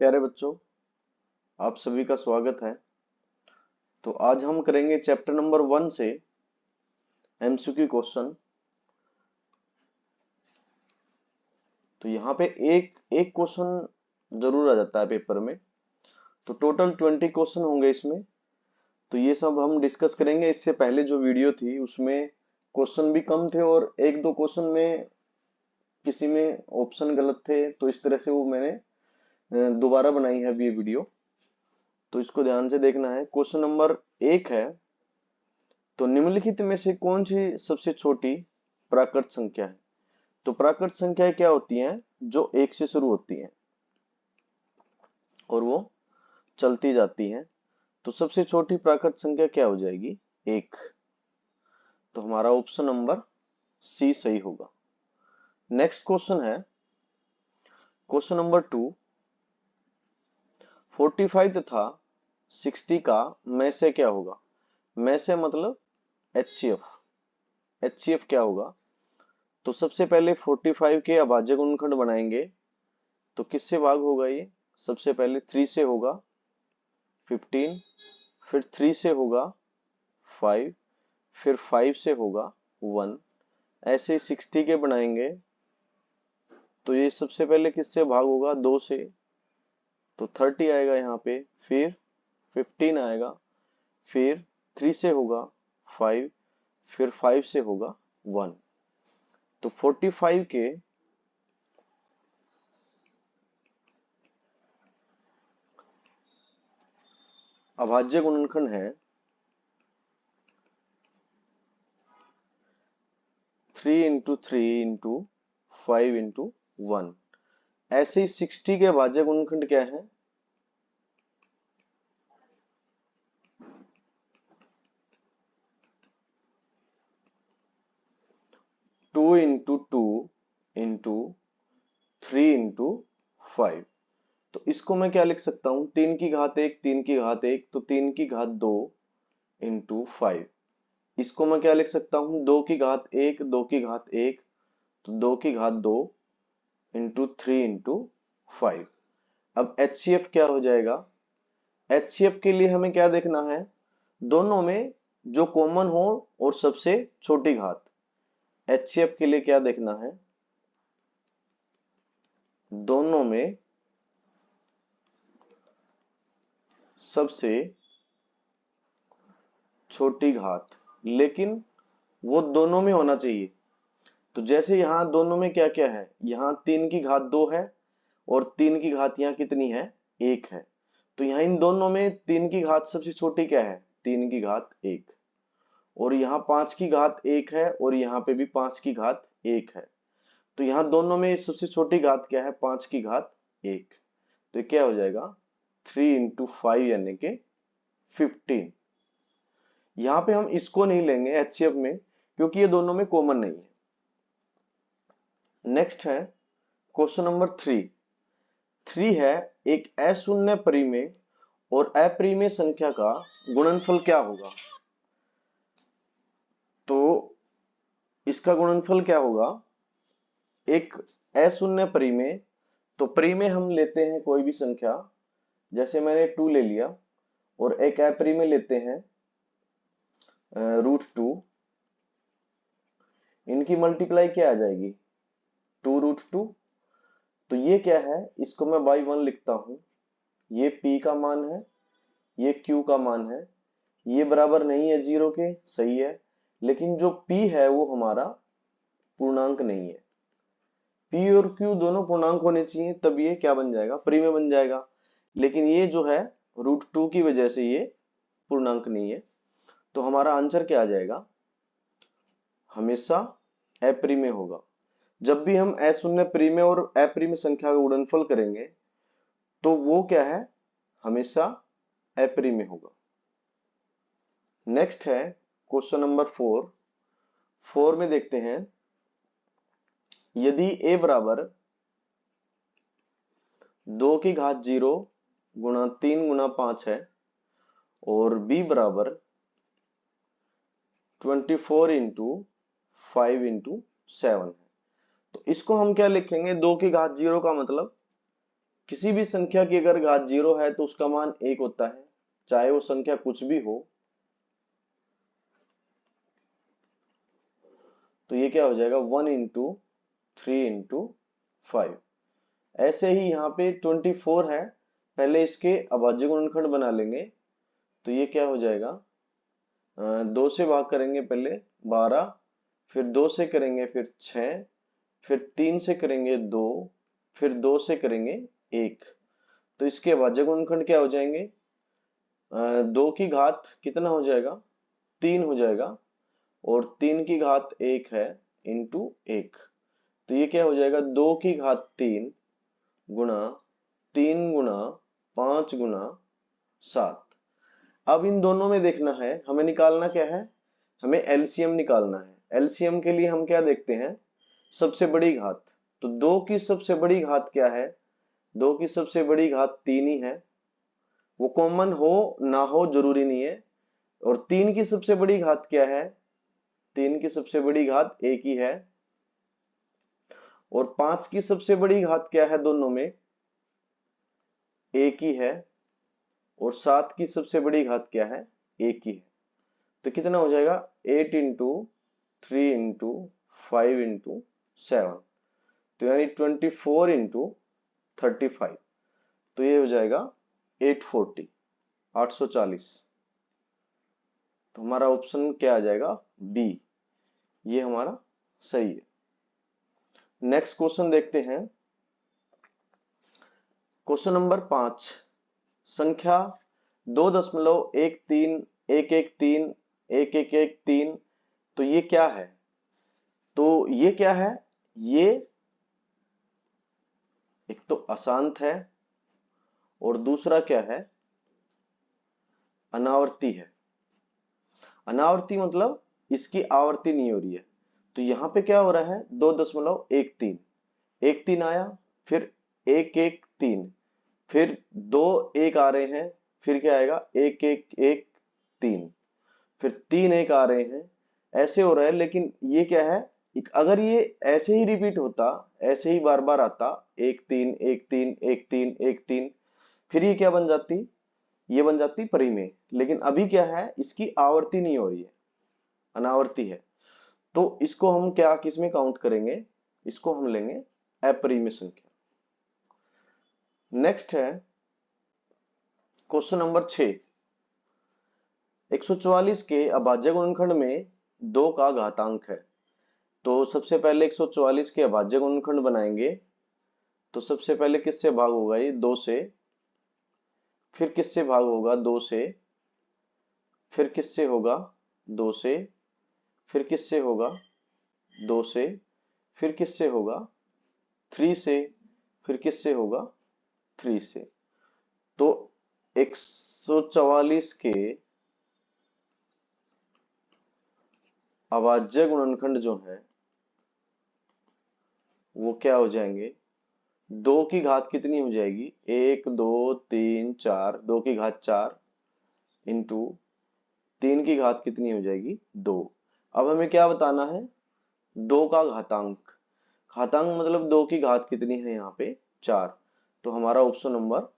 प्यारे बच्चों, आप सभी का स्वागत है। तो आज हम करेंगे चैप्टर नंबर 1 से एमसीक्यू क्वेश्चन। तो यहाँ पे एक एक क्वेश्चन जरूर आ जाता है पेपर में। तो टोटल 20 क्वेश्चन होंगे इसमें। तो ये सब हम डिस्कस करेंगे। इससे पहले जो वीडियो थी उसमें क्वेश्चन भी कम थे और एक दो क्वेश्चन में किसी में ऑप्शन गलत थे, तो इस तरह से वो मैंने दोबारा बनाई है अभी ये वीडियो। तो इसको ध्यान से देखना है। क्वेश्चन नंबर 1 है, तो निम्नलिखित में से कौन सी सबसे छोटी प्राकृत संख्या है? तो प्राकृत संख्याएं क्या होती हैं? जो 1 से शुरू होती हैं और वो चलती जाती हैं। तो सबसे छोटी प्राकृत संख्या क्या हो जाएगी? 1। तो हमारा ऑप्शन नंबर सी सही होगा। नेक्स्ट क्वेश्चन है क्वेश्चन नंबर 2। 45 तथा 60 का में से क्या होगा? में से मतलब HCF। HCF क्या होगा? तो सबसे पहले 45 के अभाज्य गुणनखंड बनाएंगे। तो किससे भाग होगा ये? सबसे पहले 3 से होगा 15, फिर 3 से होगा 5, फिर 5 से होगा 1। ऐसे ही 60 के बनाएंगे। तो ये सबसे पहले किससे भाग होगा? 2 से। तो 30 आएगा यहाँ पे, फिर 15 आएगा, फिर 3 से होगा 5, फिर 5 से होगा 1। तो 45 के अभाज्य गुणनखंड है 3 इंटू 3 इंटू 5 इंटू 1। ऐसे ही 60 के अभाज्य गुणनखंड क्या है? 2 इंटू 2 इंटू 3 इंटू 5। तो इसको मैं क्या लिख सकता हूं? 3 की घात 1, 3 की घात 1, तो 3 की घात 2 इंटू 5। इसको मैं क्या लिख सकता हूं? 2 की घात 1, 2 की घात 1, तो 2 की घात 2 इंटू 3 इंटू 5। अब HCF क्या हो जाएगा? HCF के लिए हमें क्या देखना है? दोनों में जो कॉमन हो और सबसे छोटी घात। HCF के लिए क्या देखना है? दोनों में सबसे छोटी घात, लेकिन वो दोनों में होना चाहिए। तो जैसे यहाँ दोनों में क्या क्या है? यहाँ 3 की घात 2 है और 3 की घात यहाँ कितनी है? 1 है। तो यहाँ इन दोनों में 3 की घात सबसे छोटी क्या है? 3 की घात 1। और यहाँ 5 की घात 1 है और यहाँ पे भी 5 की घात 1 है। तो यहाँ दोनों में सबसे छोटी घात क्या है? 5 की घात 1। तो ये क्या हो जाएगा? 3 इंटू 5 यानी कि 15। यहाँ पे हम इसको नहीं लेंगे HCF में, क्योंकि ये दोनों में कॉमन नहीं है। नेक्स्ट है क्वेश्चन नंबर 3। 3 है, एक अशून्य परिमेय और अपरिमेय संख्या का गुणनफल क्या होगा? तो इसका गुणनफल क्या होगा? एक अशून्य परिमेय, तो परिमेय हम लेते हैं कोई भी संख्या, जैसे मैंने 2 ले लिया, और एक अपरिमेय लेते हैं √2। इनकी मल्टीप्लाई क्या आ जाएगी? 2√2। तो ये क्या है? इसको मैं बाई 1 लिखता हूं। ये P का मान है, ये Q का मान है। ये बराबर नहीं है 0 के, सही है। लेकिन जो P है वो हमारा पूर्णांक नहीं है। P और Q दोनों पूर्णांक होने चाहिए, तब ये क्या बन जाएगा? परिमेय बन जाएगा। लेकिन ये जो है √2 की वजह से ये पूर्णांक नहीं है। तो हमारा आंसर क्या आ जाएगा? हमेशा अपरिमेय होगा। जब भी हम अशून्य परिमेय और अपरिमेय संख्या का गुणनफल करेंगे तो वो क्या है? हमेशा अपरिमेय होगा। नेक्स्ट है क्वेश्चन नंबर 4। 4 में देखते हैं, यदि a बराबर 2 की घात 0 गुणा 3 गुणा 5 है और b बराबर 24 इंटू 5 इंटू 7 है, तो इसको हम क्या लिखेंगे? 2 की घात 0 का मतलब किसी भी संख्या की अगर घात 0 है तो उसका मान 1 होता है, चाहे वो संख्या कुछ भी हो। तो ये क्या हो जाएगा 1 इंटू 3 इंटू 5। ऐसे ही यहाँ पे 24 है, पहले इसके अभाज्य गुणनखंड बना लेंगे। तो ये क्या हो जाएगा 2 से भाग करेंगे पहले 12, फिर 2 से करेंगे फिर 6, फिर 3 से करेंगे 2, फिर 2 से करेंगे 1। तो इसके अभाज्य गुणनखंड क्या हो जाएंगे 2 की घात कितना हो जाएगा 3 हो जाएगा, और 3 की घात 1 है इंटू 1। तो ये क्या हो जाएगा 2 की घात 3 गुणा 3 गुणा 5 गुणा 7। अब इन दोनों में देखना है, हमें निकालना क्या है, हमें एलसीएम निकालना है। एलसीएम के लिए हम क्या देखते हैं, सबसे बड़ी घात। तो 2 की सबसे बड़ी घात क्या है, 2 की सबसे बड़ी घात 3 ही है, वो कॉमन हो ना हो जरूरी नहीं है। और 3 की सबसे बड़ी घात क्या है, 3 की सबसे बड़ी घात 1 ही है। और 5 की सबसे बड़ी घात क्या है, दोनों में 1 ही है। और 7 की सबसे बड़ी घात क्या है, 1 ही है। तो कितना हो जाएगा 8 इंटू 3 इंटू 5 इंटू 7, तो यानी 24 इंटू 35। तो ये हो जाएगा 840, 840। तो हमारा ऑप्शन क्या आ जाएगा, बी, ये हमारा सही है। नेक्स्ट क्वेश्चन देखते हैं, क्वेश्चन नंबर 5। संख्या 2.13113 तो ये क्या है, तो ये क्या है, ये एक तो अशांत है और दूसरा क्या है, अनावर्ती है। अनावर्ती मतलब इसकी आवर्ती नहीं हो रही है। तो यहाँ पे क्या हो रहा है 2.13, 1 3 आया, फिर 1 1 3, फिर 2 1 आ रहे हैं, फिर क्या आएगा 1 1 1 3, फिर 3 1 आ रहे हैं, ऐसे हो रहा है। लेकिन ये क्या है, अगर ये ऐसे ही रिपीट होता, ऐसे ही बार बार आता 1 3 1 3 1 3 1 3, फिर ये क्या बन जाती, ये बन जाती परिमेय। लेकिन अभी क्या है, इसकी आवर्ती नहीं हो रही है, अनावर्ती है। तो इसको हम क्या किसमें काउंट करेंगे, इसको हम लेंगे अपरिमेय संख्या। नेक्स्ट है क्वेश्चन नंबर 6। 144 के अभाज्य गुणनखंड में 2 का घातांक है। तो सबसे पहले 144 के अभाज्य गुणनखंड बनाएंगे। तो सबसे पहले किससे भाग होगा, ये 2 से, फिर किससे भाग होगा 2 से, फिर किससे होगा 2 से, फिर किससे होगा 2 से, फिर किससे होगा 3 से, फिर किससे होगा 3 से। तो 144 के अभाज्य गुणनखंड जो है वो क्या हो जाएंगे, 2 की घात कितनी हो जाएगी 1 2 3 4, 2 की घात 4 इंटू 3 की घात कितनी हो जाएगी 2। अब हमें क्या बताना है, 2 का घातांक। घातांक मतलब 2 की घात कितनी है यहाँ पे 4। तो हमारा ऑप्शन नंबर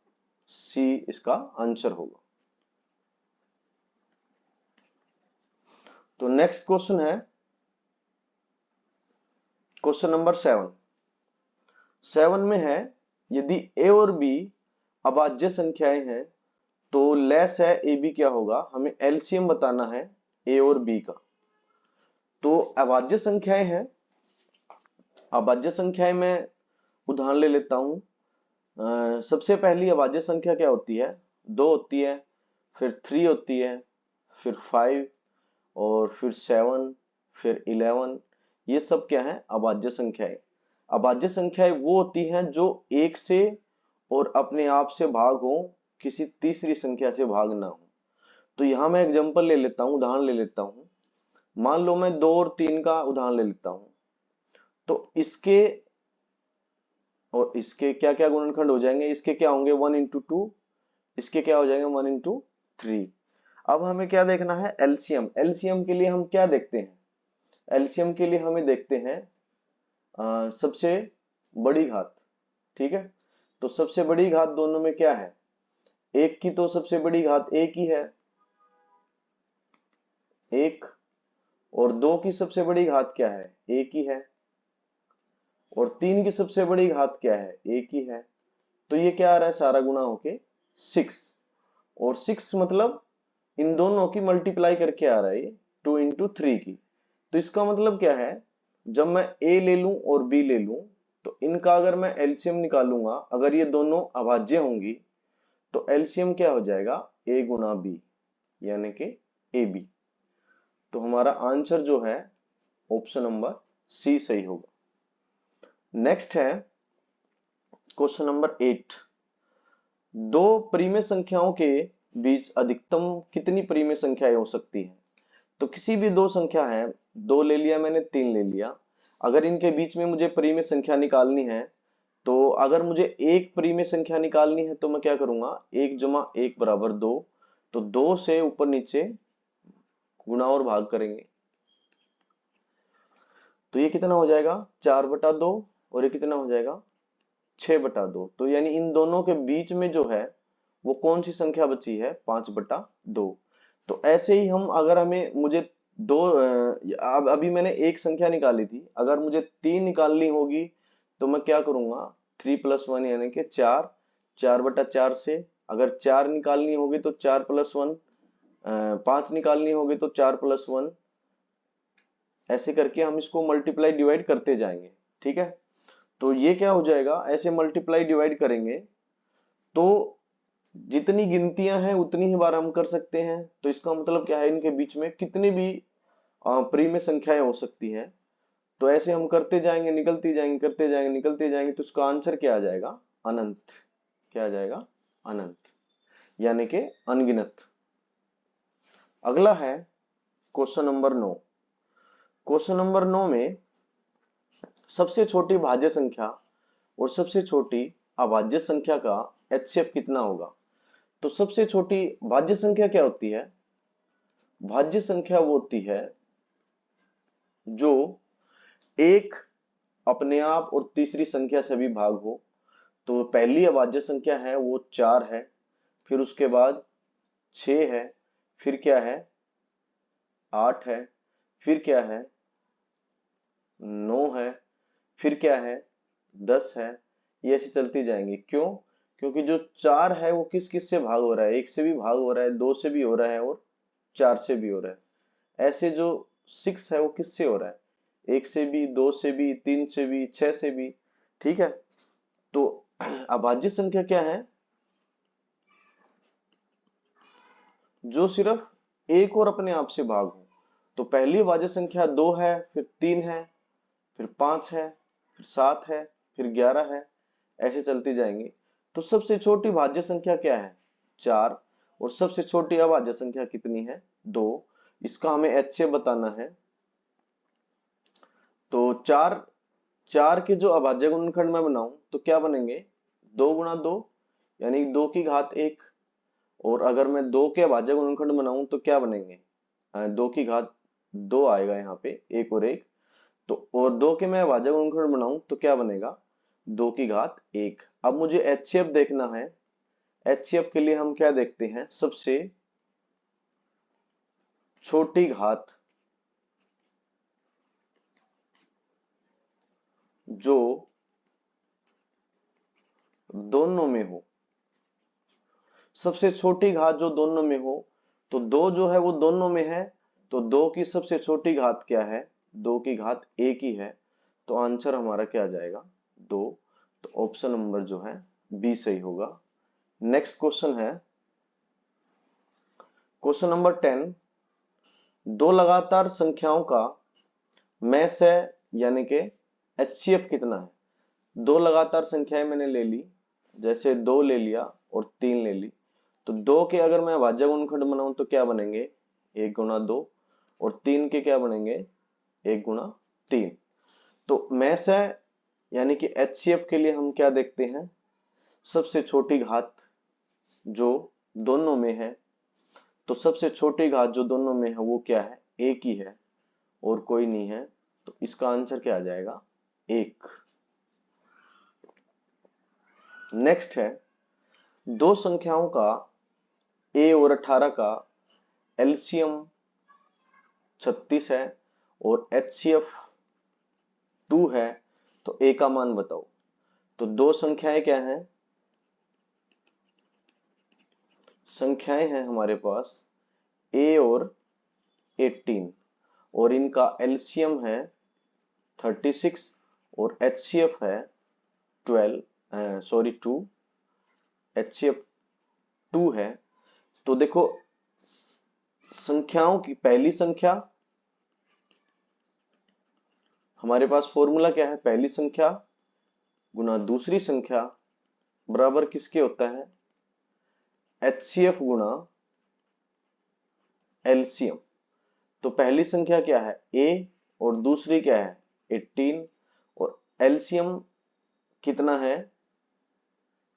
सी इसका आंसर होगा। तो नेक्स्ट क्वेश्चन है क्वेश्चन नंबर 7। 7 में है, यदि ए और बी अभाज्य संख्याएं हैं तो लेस है ए बी क्या होगा, हमें एलसीएम बताना है ए और बी का। तो अभाज्य संख्याएं हैं, अभाज्य संख्याएं में उदाहरण ले लेता हूं। सबसे पहली अभाज्य संख्या क्या होती है, 2 होती है, फिर 3 होती है, फिर 5, और फिर 7, फिर 11। ये सब क्या है अभाज्य संख्याएं। अभाज्य संख्याएं वो होती हैं जो एक से और अपने आप से भाग हो, किसी तीसरी संख्या से भाग ना हो। तो यहां मैं एग्जांपल ले लेता हूं, उदाहरण ले लेता हूं। मान लो मैं 2 और 3 का उदाहरण ले लेता हूं। तो इसके और इसके क्या क्या गुणनखंड हो जाएंगे, इसके क्या होंगे 1 इंटू 2, इसके क्या हो जाएंगे 1 इंटू 3। अब हमें क्या देखना है एलसीएम। एलसीएम के लिए हम क्या देखते हैं, एलसीएम के लिए हमें देखते हैं सबसे बड़ी घात। ठीक है, तो सबसे बड़ी घात दोनों में क्या है, एक की तो सबसे बड़ी घात एक ही है, एक, और दो की सबसे बड़ी घात क्या है, एक ही है, और तीन की सबसे बड़ी घात क्या है, एक ही है। तो ये क्या आ रहा है, सारा गुना होके 6, और 6 मतलब इन दोनों की मल्टीप्लाई करके आ रहा है ये 2 into 3 की। तो इसका मतलब क्या है, जब मैं ए ले लूं और बी ले लूं तो इनका अगर मैं एलसीएम निकालूंगा, अगर ये दोनों अभाज्य होंगी तो एलसीएम क्या हो जाएगा, ए गुना बी, यानी कि ए बी। तो हमारा आंसर जो है ऑप्शन नंबर सी सही होगा। नेक्स्ट है क्वेश्चन नंबर 8। दो परिमेय संख्याओं के बीच अधिकतम कितनी परिमेय संख्याएं हो सकती है। तो किसी भी दो संख्या है, दो ले लिया मैंने, तीन ले लिया, अगर इनके बीच में मुझे परिमेय संख्या निकालनी है, तो अगर मुझे एक परिमेय संख्या निकालनी है तो मैं क्या करूंगा, 1 + 1 = 2। तो 2 से ऊपर नीचे गुणा और भाग करेंगे, तो ये कितना हो जाएगा, 4/2, और ये कितना हो जाएगा, 6/2। तो यानी इन दोनों के बीच में जो है वो कौन सी संख्या बची है, 5/2। तो ऐसे ही हम, अगर हमें मुझे दो अब अभी मैंने एक संख्या निकाली थी, अगर मुझे तीन निकालनी होगी तो मैं क्या करूंगा, 3+1 यानी कि 4, 4/4 से। अगर 4 निकालनी होगी तो 4+1, 5 निकालनी होगी तो 4+1, ऐसे करके हम इसको मल्टीप्लाई डिवाइड करते जाएंगे। ठीक है, तो ये क्या हो जाएगा, ऐसे मल्टीप्लाई डिवाइड करेंगे तो जितनी गिनतियां हैं उतनी ही बार हम कर सकते हैं। तो इसका मतलब क्या है, इनके बीच में कितनी भी परिमेय संख्याएं हो सकती हैं। तो ऐसे हम करते जाएंगे, निकलती जाएंगे, करते जाएंगे, निकलते जाएंगे, तो इसका आंसर क्या आ जाएगा, अनंत। क्या आ जाएगा, अनंत, यानी कि अनगिनत। अगला है क्वेश्चन नंबर 9। क्वेश्चन नंबर 9 में सबसे छोटी भाज्य संख्या और सबसे छोटी अभाज्य संख्या का एचसीएफ कितना होगा। तो सबसे छोटी भाज्य संख्या क्या होती है, भाज्य संख्या वो होती है जो एक अपने आप और तीसरी संख्या से भी भाग हो। तो पहली अभाज्य संख्या है वो 4 है, फिर उसके बाद 6 है, फिर क्या है 8 है, फिर क्या है 9 है, फिर क्या है 10 है। ये ऐसे चलती जाएंगी, क्यों, क्योंकि जो 4 है वो किस किस से भाग हो रहा है, एक से भी भाग हो रहा है, दो से भी हो रहा है, और 4 से भी हो रहा है। ऐसे जो 6 है वो किससे हो रहा है, एक से भी, दो से भी, तीन से भी, 6 से भी। ठीक है, तो अभाज्य संख्या क्या है, जो सिर्फ एक और अपने आप से भाग हो। तो पहली अभाज्य संख्या 2 है, फिर 3 है, फिर 5 है, फिर 7 है, फिर 11 है, ऐसे चलती जाएंगी। तो सबसे छोटी भाज्य संख्या क्या है, 4, और सबसे छोटी अभाज्य संख्या कितनी है, 2। इसका हमें एचसीएफ बताना है। तो 4 के जो अभाज्य गुणनखंड मैं बनाऊं तो क्या बनेंगे, 2 × 2 यानी 2 की घात 1। और अगर मैं 2 के अभाज्य गुणनखंड बनाऊं तो क्या बनेंगे, 2 की घात 2 आएगा यहाँ पे, एक और एक। तो और 2 के मैं अभाज्य गुणनखंड बनाऊं तो क्या बनेगा, 2 की घात 1। अब मुझे एचसीएफ देखना है। एचसीएफ के लिए हम क्या देखते हैं, सबसे छोटी घात जो दोनों में हो, सबसे छोटी घात जो दोनों में हो। तो 2 जो है वो दोनों में है, तो 2 की सबसे छोटी घात क्या है, 2 की घात 1 ही है। तो आंसर हमारा क्या आ जाएगा, 2। तो ऑप्शन नंबर जो है बी सही होगा। नेक्स्ट क्वेश्चन है क्वेश्चन नंबर 10। दो लगातार संख्याओं का मैस है, यानी कि एचसीएफ कितना है। दो लगातार संख्याएं मैंने ले ली, जैसे 2 ले लिया और 3 ले ली। तो 2 के अगर मैं अभाज्य गुणनखंड बनाऊं तो क्या बनेंगे, 1 × 2, और 3 के क्या बनेंगे, 1 × 3। तो मैस है, यानी कि एचसीएफ के लिए हम क्या देखते हैं, सबसे छोटी घात जो दोनों में है। तो सबसे छोटी घात जो दोनों में है वो क्या है, एक ही है और कोई नहीं है। तो इसका आंसर क्या आ जाएगा, 1। नेक्स्ट है दो संख्याओं का a और 18 का एलसीएम 36 है और एचसीएफ 2 है, तो a का मान बताओ। तो दो संख्याएं क्या हैं? संख्याएं हैं हमारे पास a और 18 और इनका एलसीएम है 36 और एचसीएफ है 2 एचसीएफ 2 है। तो देखो संख्याओं की पहली संख्या, हमारे पास फॉर्मूला क्या है? पहली संख्या गुना दूसरी संख्या बराबर किसके होता है? एचसीएफ गुना एलसीएम। तो पहली संख्या क्या है? a और दूसरी क्या है? 18 और एलसीएम कितना है?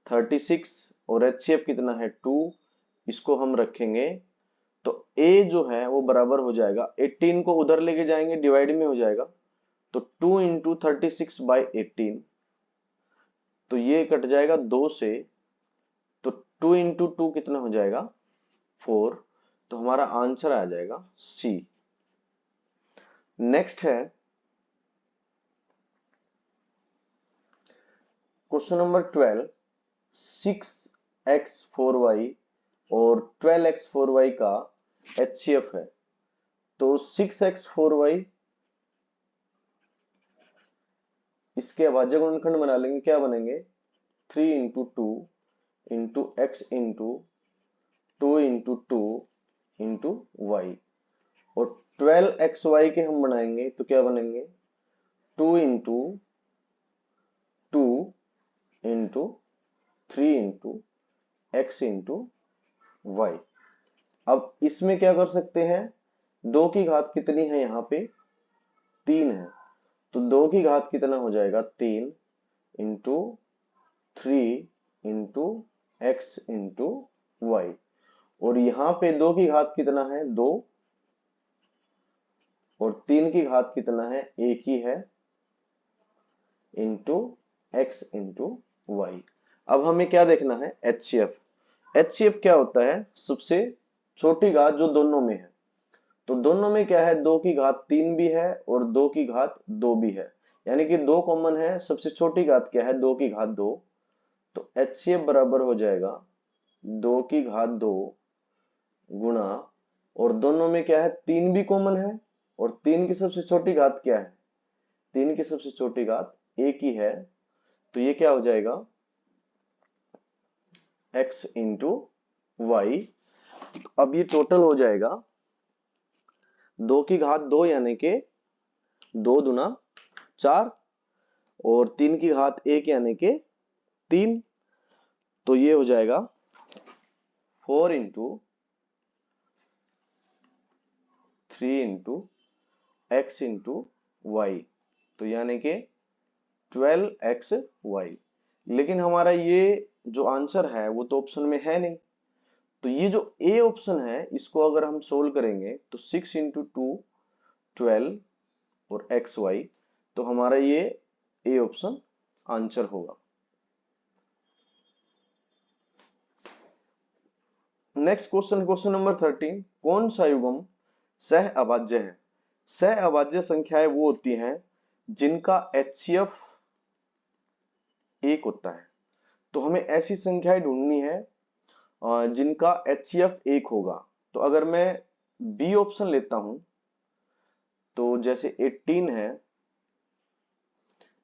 36 और एचसीएफ कितना है? 2। इसको हम रखेंगे तो a जो है वो बराबर हो जाएगा, 18 को उधर लेके जाएंगे डिवाइड में हो जाएगा, तो 2 इंटू 36/18, तो ये कट जाएगा 2 से, तो 2 इंटू 2 कितना हो जाएगा? 4। तो हमारा आंसर आ जाएगा सी। नेक्स्ट है क्वेश्चन नंबर 12, 6x4y और 12x4y का एचसीएफ है। तो 6x4y इसके अभाज्य गुणनखंड बना लेंगे, क्या बनेंगे? 3 into 2 into x into 2 into 2 into y, और 12xy के हम बनाएंगे तो क्या बनेंगे? 2 into 2 into 3 into x into y. अब इसमें क्या कर सकते हैं? 2 की घात कितनी है? यहाँ पे 3 है, तो 2 की घात कितना हो जाएगा? 3 into 3 into x into y, और यहाँ पे 2 की घात कितना है? 2, और 3 की घात कितना है? 1 ही है, इंटू एक्स इंटू वाई। अब हमें क्या देखना है? एचसीएफ। एचसीएफ क्या होता है? सबसे छोटी घात जो दोनों में है। तो दोनों में क्या है? 2 की घात 3 भी है और 2 की घात 2 भी है, यानी कि 2 कॉमन है। सबसे छोटी घात क्या है? 2 की घात 2। तो एचसीएफ बराबर हो जाएगा 2 की घात 2 गुणा, और दोनों में क्या है? 3 भी कॉमन है, और 3 की सबसे छोटी घात क्या है? 3 की सबसे छोटी घात 1 ही है, तो ये क्या हो जाएगा? x into y. अब ये टोटल हो जाएगा 2 की घात 2 यानी कि 2 दुना 4, और 3 की घात 1 यानी कि 3, तो ये हो जाएगा 4 into 3 into x into y, तो यानी कि 12xy। लेकिन हमारा ये जो आंसर है वो तो ऑप्शन में है नहीं, तो ये जो ए ऑप्शन है इसको अगर हम सोल्व करेंगे तो 6 इंटू 2 12 और xy, तो हमारा ये ए ऑप्शन आंसर होगा। नेक्स्ट क्वेश्चन, क्वेश्चन नंबर 13, कौन सा युग्म सह अभाज्य है? सह अभाज्य संख्याएं वो होती हैं जिनका एचसीएफ 1 होता है। तो हमें ऐसी संख्याएं ढूंढनी है जिनका एचसीएफ 1 होगा। तो अगर मैं बी ऑप्शन लेता हूं, तो जैसे 18 है,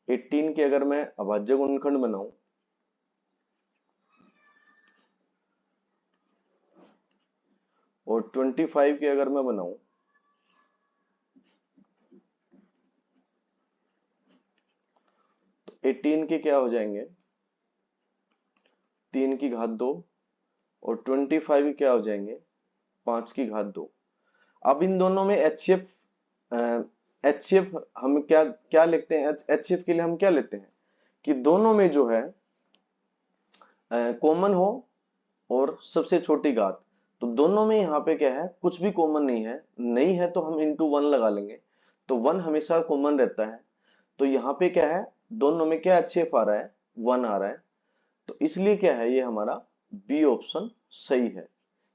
18 के अगर मैं अभाज्य गुणनखंड बनाऊं, और 25 के अगर मैं बनाऊं, तो 18 के क्या हो जाएंगे? 3 की घात 2, और 25 के क्या हो जाएंगे? 5 की घात 2। अब इन दोनों में एचसीएफ हम क्या क्या लिखते हैं? एचसीएफ के लिए हम क्या लेते हैं कि दोनों में जो है कॉमन हो और सबसे छोटी घात। तो दोनों में यहाँ पे क्या है? कुछ भी कॉमन नहीं है, नहीं है तो हम इंटू 1 लगा लेंगे, तो 1 हमेशा कॉमन रहता है। तो यहाँ पे क्या है? दोनों में क्या एचसीएफ आ रहा है? 1 आ रहा है। तो इसलिए क्या है, ये हमारा बी ऑप्शन सही है,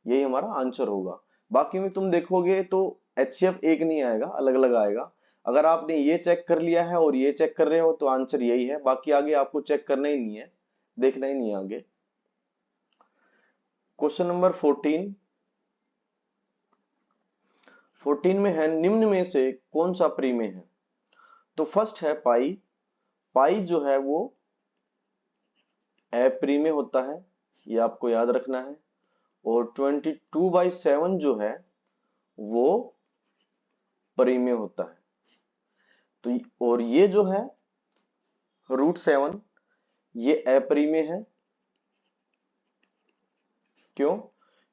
यही हमारा आंसर होगा। बाकी में तुम देखोगे तो HCF एक नहीं आएगा, अलग अलग आएगा। अगर आपने ये चेक कर लिया है और ये चेक कर रहे हो तो आंसर यही है, बाकी आगे आपको चेक करना ही नहीं है, देखना ही नहीं है आगे। क्वेश्चन नंबर 14 में है, निम्न में से कौन सा परिमेय है। तो फर्स्ट है पाई। पाई जो है वो अपरिमेय होता है, ये आपको याद रखना है। और 22/7 जो है वो परिमेय होता है। तो और ये जो है √7 ये अपरिमेय है। क्यों?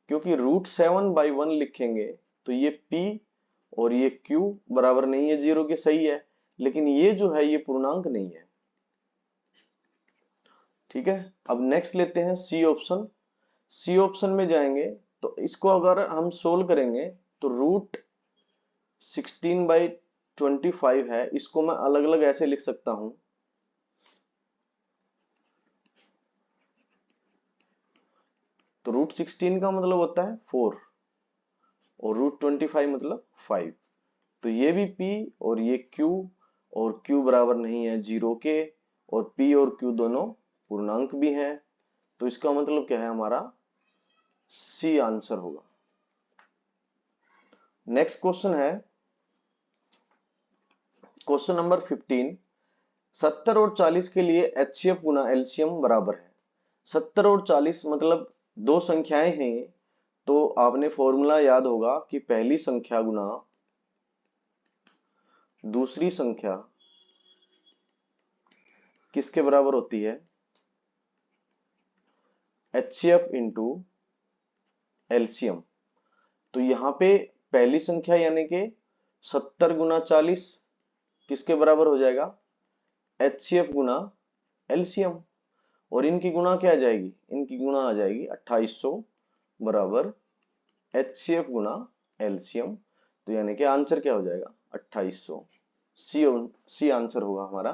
क्योंकि √7/1 लिखेंगे तो ये P और ये Q बराबर नहीं है 0 के, सही है, लेकिन ये जो है ये पूर्णांक नहीं है। ठीक है, अब नेक्स्ट लेते हैं सी ऑप्शन। सी ऑप्शन में जाएंगे तो इसको अगर हम सोल्व करेंगे तो √16/25 है, इसको मैं अलग अलग ऐसे लिख सकता हूं। तो √16 का मतलब होता है 4 और √25 मतलब 5। तो ये भी P और ये Q, और Q बराबर नहीं है 0 के, और P और Q दोनों पूर्णांक भी हैं। तो इसका मतलब क्या है, हमारा सी आंसर होगा। नेक्स्ट क्वेश्चन है क्वेश्चन नंबर 15। 70 और 40 के लिए HCF गुना LCM बराबर है। 70 और 40 मतलब दो संख्याएं हैं, तो आपने फॉर्मूला याद होगा कि पहली संख्या गुना दूसरी संख्या किसके बराबर होती है, HCF इंटू LCM। तो यहाँ पे पहली संख्या यानी कि 70 गुना 40 किसके बराबर हो जाएगा, HCF गुना LCM। और इनकी गुणा क्या आ जाएगी, इनकी गुणा आ जाएगी 2800 बराबर HCF गुना LCM। तो यानी कि आंसर क्या हो जाएगा 2800। सी आंसर होगा हमारा।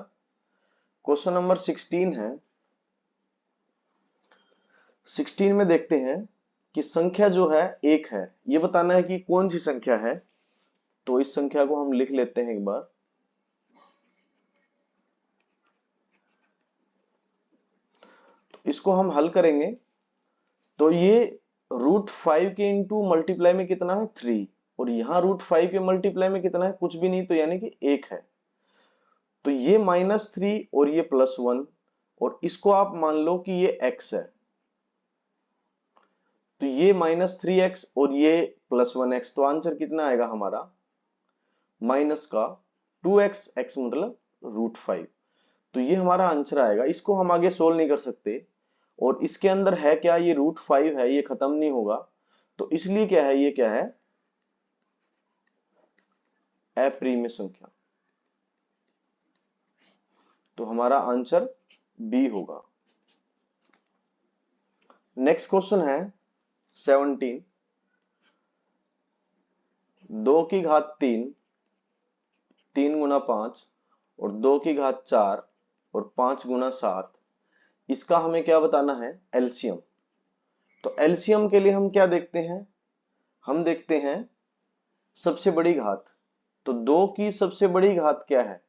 क्वेश्चन नंबर 16 है। 16 में देखते हैं कि संख्या जो है एक है, ये बताना है कि कौन सी संख्या है। तो इस संख्या को हम लिख लेते हैं एक बार। तो इसको हम हल करेंगे तो ये √5 के इंटू मल्टीप्लाई में कितना है 3, और यहाँ √5 के मल्टीप्लाई में कितना है, कुछ भी नहीं, तो यानी कि 1 है। तो ये -3 और ये +1, और इसको आप मान लो कि ये x है। तो ये -3x और ये +1x, तो आंसर कितना आएगा हमारा, माइनस का 2x, x मतलब √5। तो ये हमारा आंसर आएगा। इसको हम आगे सोल्व नहीं कर सकते, और इसके अंदर है क्या, ये √5 है, ये खत्म नहीं होगा, तो इसलिए क्या है, ये क्या है, अपरिमेय संख्या। तो हमारा आंसर बी होगा। नेक्स्ट क्वेश्चन है 17। 2 की घात 3, 3 गुना 5, और 2 की घात 4 और 5 गुना 7, इसका हमें क्या बताना है, एलसीएम। तो एलसीएम के लिए हम क्या देखते हैं, हम देखते हैं सबसे बड़ी घात। तो 2 की सबसे बड़ी घात क्या है,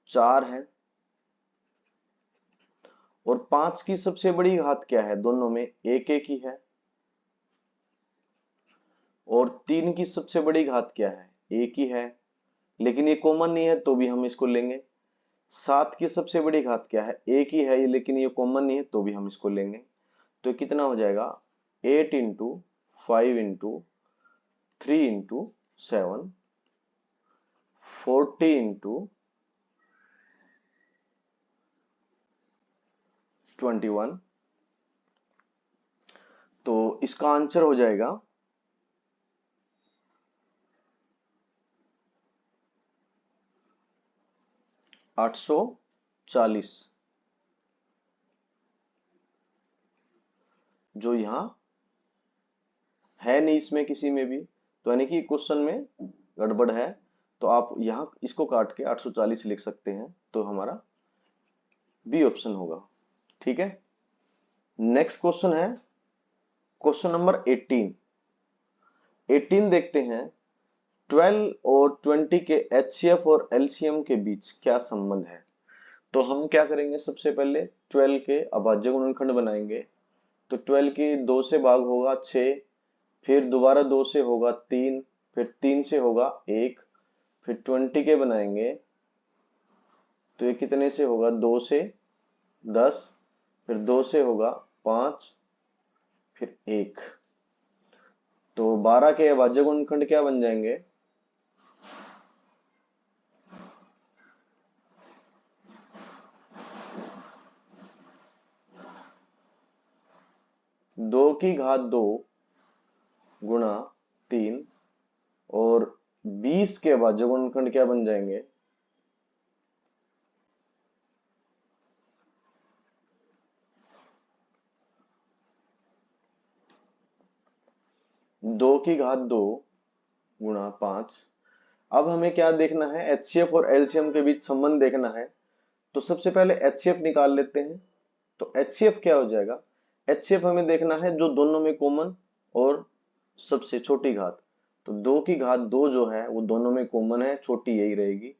4 है, और 5 की सबसे बड़ी घात क्या है, दोनों में एक एक ही है, और 3 की सबसे बड़ी घात क्या है, एक ही है, लेकिन ये कॉमन नहीं है तो भी हम इसको लेंगे। 7 की सबसे बड़ी घात क्या है, एक ही है लेकिन ये कॉमन नहीं है तो भी हम इसको लेंगे। तो कितना हो जाएगा, 8 इंटू 5 इंटू 3 इंटू 7, 40 इंटू 21। तो इसका आंसर हो जाएगा 840, जो यहां है नहीं इसमें किसी में भी, तो यानी कि क्वेश्चन में गड़बड़ है। तो आप यहां इसको काट के 840 लिख सकते हैं, तो हमारा बी ऑप्शन होगा। ठीक है, नेक्स्ट क्वेश्चन है क्वेश्चन नंबर 18 देखते हैं। 12 और 20 के एचसीएफ और एलसीएम के बीच क्या संबंध है। तो हम क्या करेंगे, सबसे पहले 12 के अभाज्य गुणनखंड बनाएंगे। तो 12 की 2 से भाग होगा 6, फिर दोबारा 2 से होगा 3, फिर 3 से होगा 1, फिर 20 के बनाएंगे तो ये कितने से होगा, 2 से 10, फिर 2 से होगा 5, फिर 1। तो 12 के अभाज्य गुणनखंड क्या बन जाएंगे, 2 गुणा 3, और 20 के अभाज्य गुणनखंड क्या बन जाएंगे, 2 गुणा 5। अब हमें क्या देखना है, एचसीएफ और एलसीएम के बीच संबंध देखना है। तो सबसे पहले एचसीएफ निकाल लेते हैं। तो एचसीएफ क्या हो जाएगा, एचसीएफ हमें देखना है जो दोनों में कॉमन और सबसे छोटी घात। तो 2 जो है वो दोनों में कॉमन है, छोटी यही रहेगी।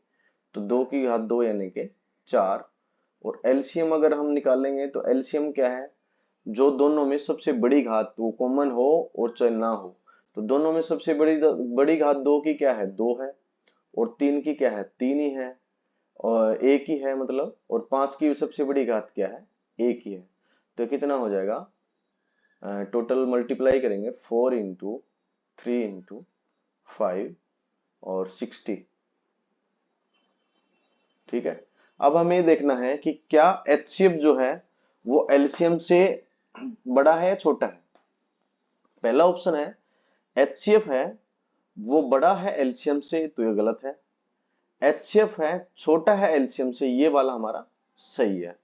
तो 2 यानी कि 4। और एलसीएम अगर हम निकालेंगे तो एलसीएम क्या है, जो दोनों में सबसे बड़ी घात वो कॉमन हो और चाहे ना हो। तो दोनों में सबसे बड़ी घात 2 की क्या है, 2 है, और 3 की क्या है, 3 ही है, और 1 ही है मतलब, और 5 की सबसे बड़ी घात क्या है, 1 ही है। तो कितना हो जाएगा, टोटल मल्टीप्लाई करेंगे 4 इंटू 3 इंटू 5 और 60। ठीक है। अब हमें देखना है कि क्या एचसीएफ जो है वो एलसीएम से बड़ा है या छोटा है। पहला ऑप्शन है एचसीएफ है वो बड़ा है एलसीएम से, तो ये गलत है। एचसीएफ है छोटा है एलसीएम से, ये वाला हमारा सही है,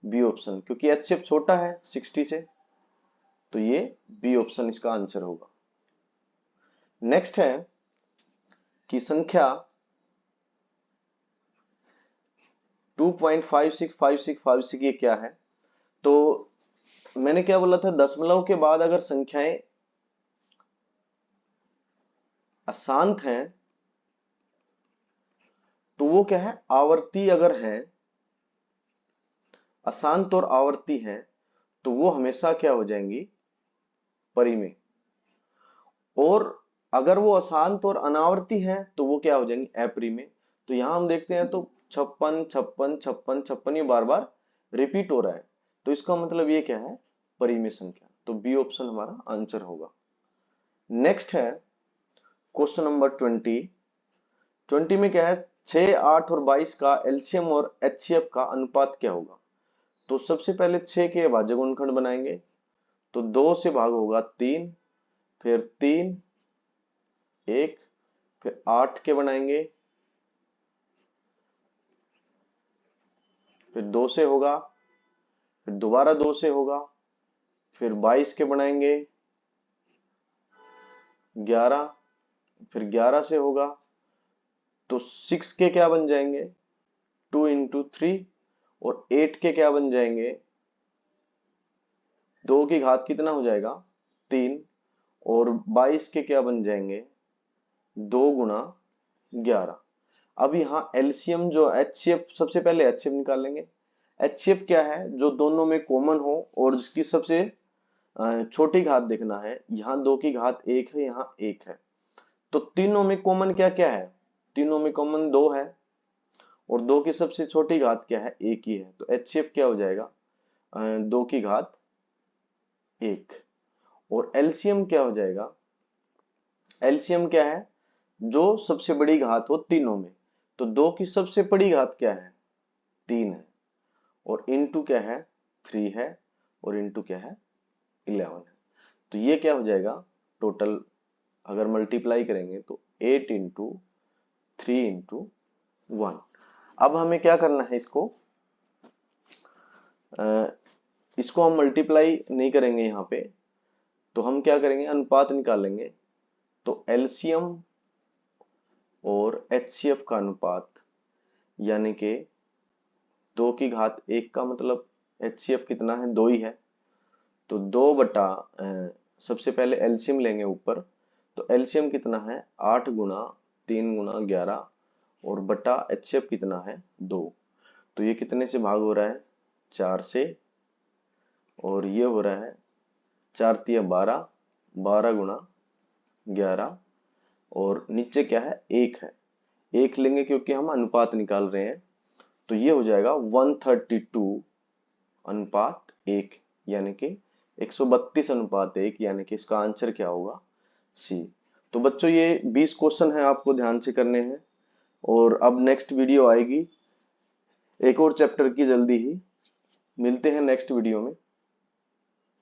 बी ऑप्शन, क्योंकि एचसीएफ छोटा है 60 से, तो ये बी ऑप्शन इसका आंसर होगा। नेक्स्ट है कि संख्या 2.565656 ये क्या है। तो मैंने क्या बोला था, दशमलव के बाद अगर संख्याएं अशांत हैं तो वो क्या है, आवर्ती अगर है, अशांत और आवर्ती हैं तो वो हमेशा क्या हो जाएंगी, परिमेय। और अगर वो अशांत और अनावर्ती हैं तो वो क्या हो जाएंगी, अपरिमेय। तो यहां हम देखते हैं तो 56 56 56 56 ये बार बार रिपीट हो रहा है, तो इसका मतलब ये क्या है, परिमेय संख्या। तो बी ऑप्शन हमारा आंसर होगा। नेक्स्ट है क्वेश्चन नंबर 20 में क्या है, 6 8 और 22 का एलसीएम और एचसीएफ का अनुपात क्या होगा। तो सबसे पहले 6 के अभाज्य गुणनखंड बनाएंगे। तो 2 से भाग होगा 3, फिर 3 1, फिर 8 के बनाएंगे, फिर 2 से होगा, फिर दोबारा 2 से होगा, फिर 22 के बनाएंगे 11, फिर 11 से होगा। तो 6 के क्या बन जाएंगे, 2 इंटू 3, और 8 के क्या बन जाएंगे, 2 की घात कितना हो जाएगा, 3, और 22 के क्या बन जाएंगे, 2 गुणा 11। अब यहाँ एलसीएम जो एचसीएफ, सबसे पहले एचसीएफ निकालेंगे। एचसीएफ क्या है, जो दोनों में कॉमन हो और जिसकी सबसे छोटी घात देखना है। यहाँ 2 की घात 1 है, यहाँ 1 है। तो तीनों में कॉमन क्या क्या है, तीनों में कॉमन 2 है, और 2 की सबसे छोटी घात क्या है, 1 ही है। तो एचसीएफ क्या हो जाएगा, 2 की घात 1। और एलसीएम क्या हो जाएगा, एलसीएम क्या है, जो सबसे बड़ी घात हो तीनों में। तो 2 की सबसे बड़ी घात क्या है, 3 है, और इंटू क्या है, 3 है, और इंटू क्या है, 11 है। तो ये क्या हो जाएगा, टोटल अगर मल्टीप्लाई करेंगे तो 8 इंटू 3 इंटू 1। अब हमें क्या करना है, इसको हम मल्टीप्लाई नहीं करेंगे यहाँ पे, तो हम क्या करेंगे, अनुपात निकालेंगे। तो एलसीएम और एचसीएफ का अनुपात, यानी कि 2 की घात 1 का मतलब एचसीएफ कितना है, 2 ही है। तो 2 बटा सबसे पहले एलसीएम लेंगे ऊपर। तो एलसीएम कितना है, 8 गुना 3 गुना 11 और बटा एचसीएफ कितना है 2। तो ये कितने से भाग हो रहा है, 4 से। और ये हो रहा है 4 तिया 12, 12 गुना 11 और नीचे क्या है, 1 है। 1 लेंगे क्योंकि हम अनुपात निकाल रहे हैं। तो ये हो जाएगा 132:1, यानी कि 132:1, यानी कि इसका आंसर क्या होगा, सी। तो बच्चों ये 20 क्वेश्चन है, आपको ध्यान से करने हैं। और अब नेक्स्ट वीडियो आएगी एक और चैप्टर की, जल्दी ही मिलते हैं नेक्स्ट वीडियो में।